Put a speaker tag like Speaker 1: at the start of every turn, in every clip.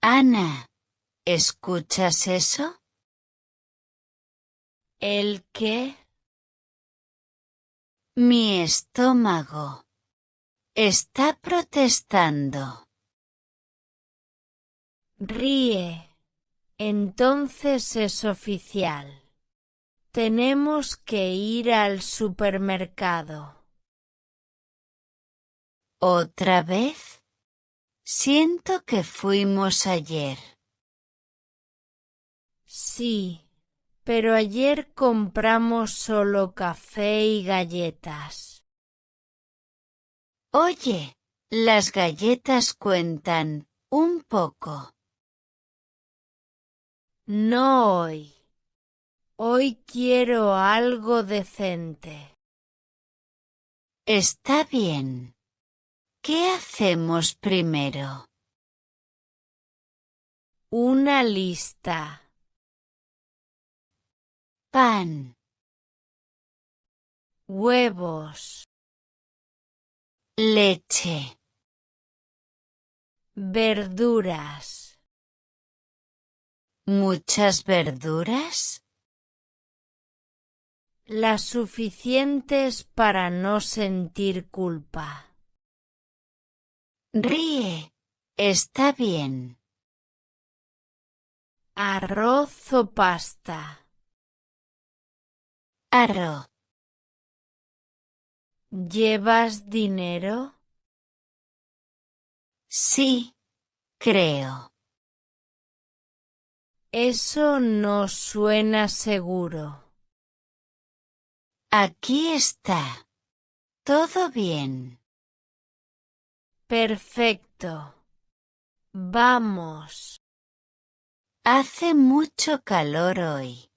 Speaker 1: Ana, ¿escuchas eso?
Speaker 2: ¿El qué?
Speaker 1: Mi estómago. Está protestando.
Speaker 2: Ríe. Entonces es oficial. Tenemos que ir al supermercado.
Speaker 1: ¿Otra vez? Siento que fuimos ayer.
Speaker 2: Sí, pero ayer compramos solo café y galletas.
Speaker 1: Oye, las galletas cuentan un poco.
Speaker 2: No hoy. Hoy quiero algo decente.
Speaker 1: Está bien. ¿Qué hacemos primero?
Speaker 2: Una lista.
Speaker 1: Pan,
Speaker 2: Huevos.
Speaker 1: leche,
Speaker 2: Verduras.
Speaker 1: ¿muchas verduras?
Speaker 2: Las suficientes para no sentir culpa.
Speaker 1: Ríe. Está bien.
Speaker 2: Arroz o pasta.
Speaker 1: Arroz.
Speaker 2: ¿Llevas dinero?
Speaker 1: Sí, creo.
Speaker 2: Eso no suena seguro.
Speaker 1: Aquí está. Todo bien.
Speaker 2: Perfecto. Vamos.
Speaker 1: Hace mucho calor hoy.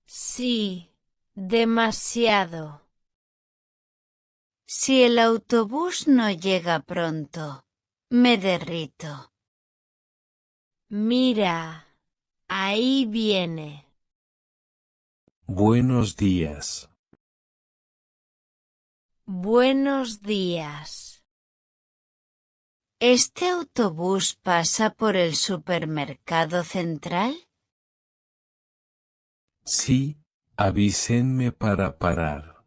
Speaker 2: Sí, demasiado.
Speaker 1: Si el autobús no llega pronto, me derrito.
Speaker 2: Mira, ahí viene.
Speaker 3: Buenos días.
Speaker 2: Buenos días.
Speaker 1: ¿Este autobús pasa por el supermercado central?
Speaker 3: Sí, avísenme para parar.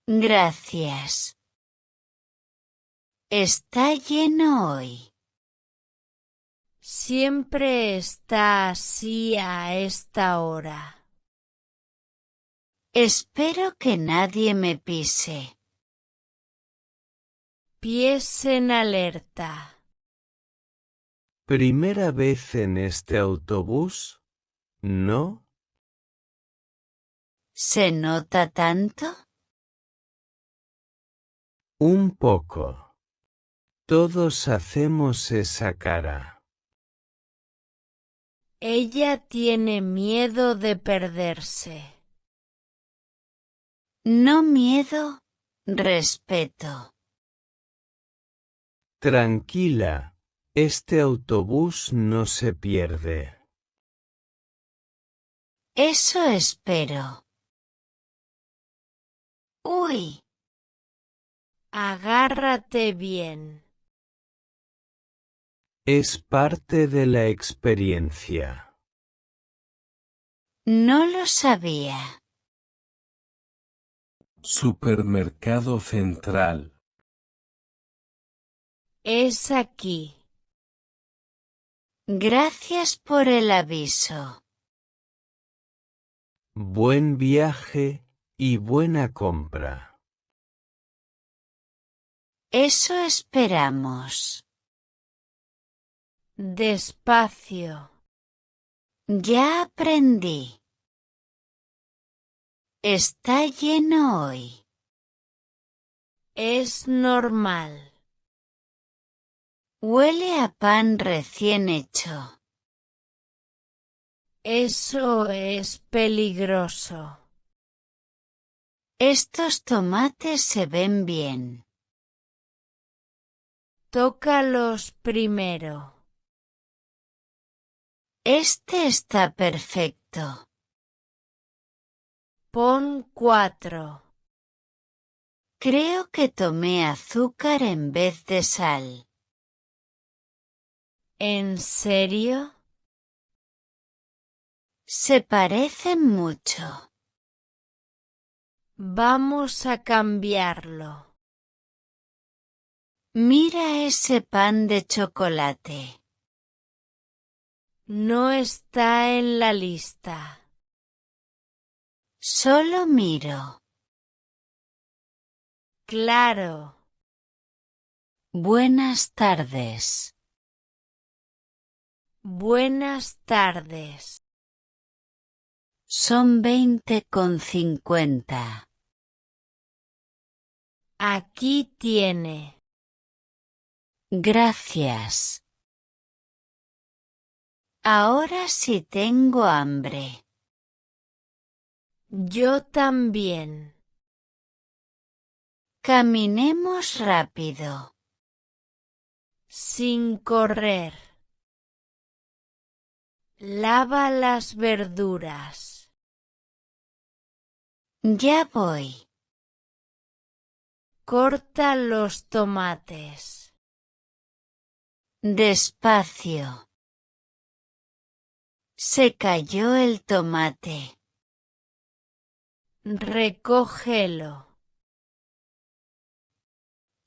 Speaker 1: Gracias. Está lleno hoy.
Speaker 2: Siempre está así a esta hora.
Speaker 1: Espero que nadie me pise.
Speaker 2: Pies en alerta.
Speaker 4: ¿Primera vez en este autobús? ¿No?
Speaker 1: ¿Se nota tanto?
Speaker 4: Un poco. Todos hacemos esa cara.
Speaker 2: Ella tiene miedo de perderse.
Speaker 1: No miedo, respeto.
Speaker 4: Tranquila, este autobús no se pierde.
Speaker 1: Eso espero. Uy,
Speaker 2: Agárrate bien.
Speaker 4: Es parte de la experiencia.
Speaker 1: no lo sabía.
Speaker 3: Supermercado Central.
Speaker 2: Es aquí.
Speaker 1: Gracias por el aviso.
Speaker 4: Buen viaje y buena compra.
Speaker 1: Eso esperamos.
Speaker 2: Despacio.
Speaker 1: Ya aprendí. Está lleno hoy.
Speaker 2: Es normal.
Speaker 1: Huele a pan recién hecho.
Speaker 2: Eso es peligroso.
Speaker 1: Estos tomates se ven bien.
Speaker 2: Tócalos primero.
Speaker 1: Este está perfecto.
Speaker 2: Pon 4.
Speaker 1: Creo que tomé azúcar en vez de sal.
Speaker 2: ¿En serio?
Speaker 1: Se parecen mucho.
Speaker 2: Vamos a cambiarlo.
Speaker 1: Mira ese pan de chocolate.
Speaker 2: No está en la lista.
Speaker 1: Solo miro.
Speaker 2: Claro.
Speaker 1: Buenas tardes.
Speaker 2: Buenas tardes.
Speaker 1: Son 20,50.
Speaker 2: Aquí tiene.
Speaker 1: Gracias. Ahora sí tengo hambre.
Speaker 2: Yo también.
Speaker 1: Caminemos rápido.
Speaker 2: Sin correr. Lava las verduras.
Speaker 1: Ya voy.
Speaker 2: Corta los tomates.
Speaker 1: Despacio. Se cayó el tomate.
Speaker 2: Recógelo.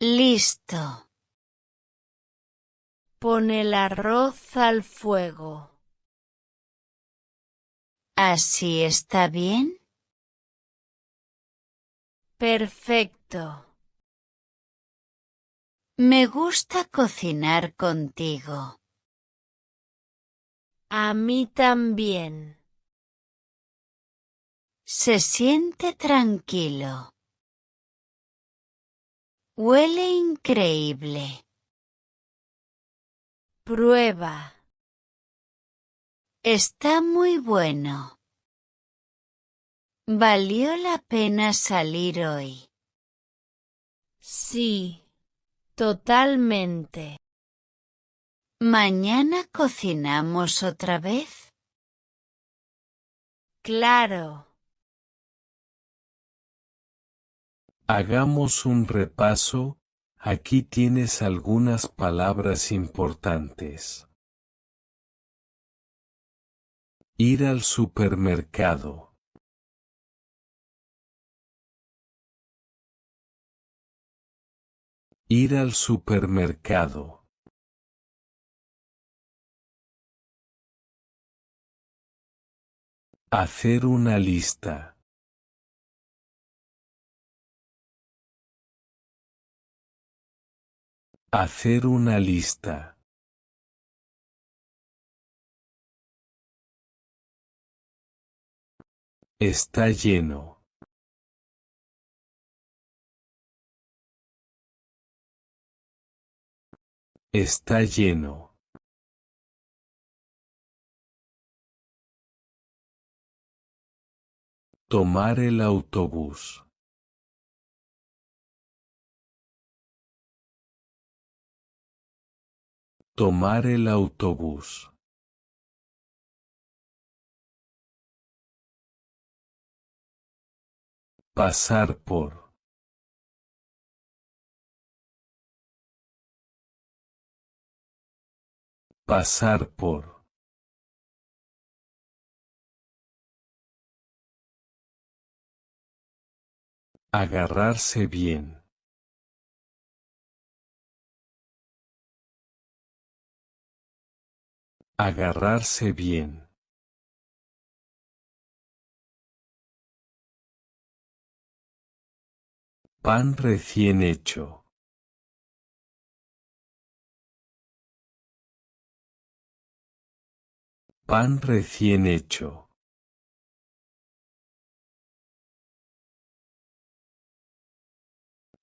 Speaker 1: Listo.
Speaker 2: Pon el arroz al fuego.
Speaker 1: ¿Así está bien?
Speaker 2: Perfecto.
Speaker 1: Me gusta cocinar contigo.
Speaker 2: A mí también.
Speaker 1: Se siente tranquilo. Huele increíble.
Speaker 2: Prueba.
Speaker 1: Está muy bueno. Valió la pena salir hoy.
Speaker 2: Sí, totalmente.
Speaker 1: ¿Mañana cocinamos otra vez?
Speaker 2: Claro.
Speaker 3: Hagamos un repaso. Aquí tienes algunas palabras importantes. Ir al supermercado. Ir al supermercado. Hacer una lista. Hacer una lista. Está lleno. Está lleno. Tomar el autobús. Tomar el autobús. Pasar por. Pasar por. Agarrarse bien. Agarrarse bien. Pan recién hecho. Pan recién hecho.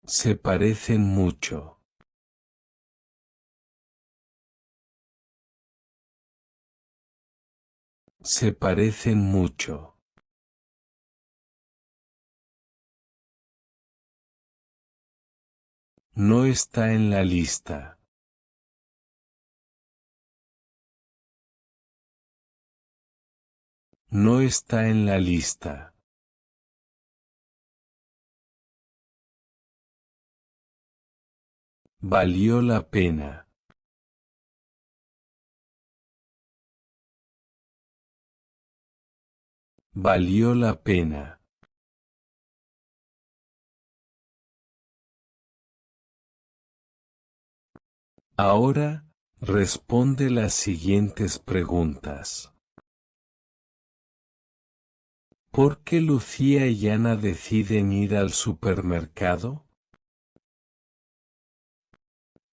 Speaker 3: Se parecen mucho. Se parecen mucho. No está en la lista. No está en la lista. Valió la pena. Valió la pena. Ahora, responde las siguientes preguntas. ¿Por qué Lucía y Ana deciden ir al supermercado?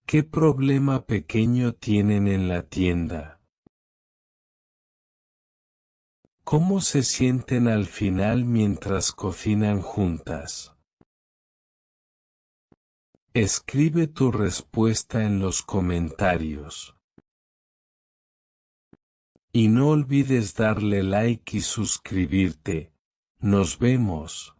Speaker 3: ¿Qué problema pequeño tienen en la tienda? ¿Cómo se sienten al final mientras cocinan juntas? Escribe tu respuesta en los comentarios. Y no olvides darle like y suscribirte. Nos vemos.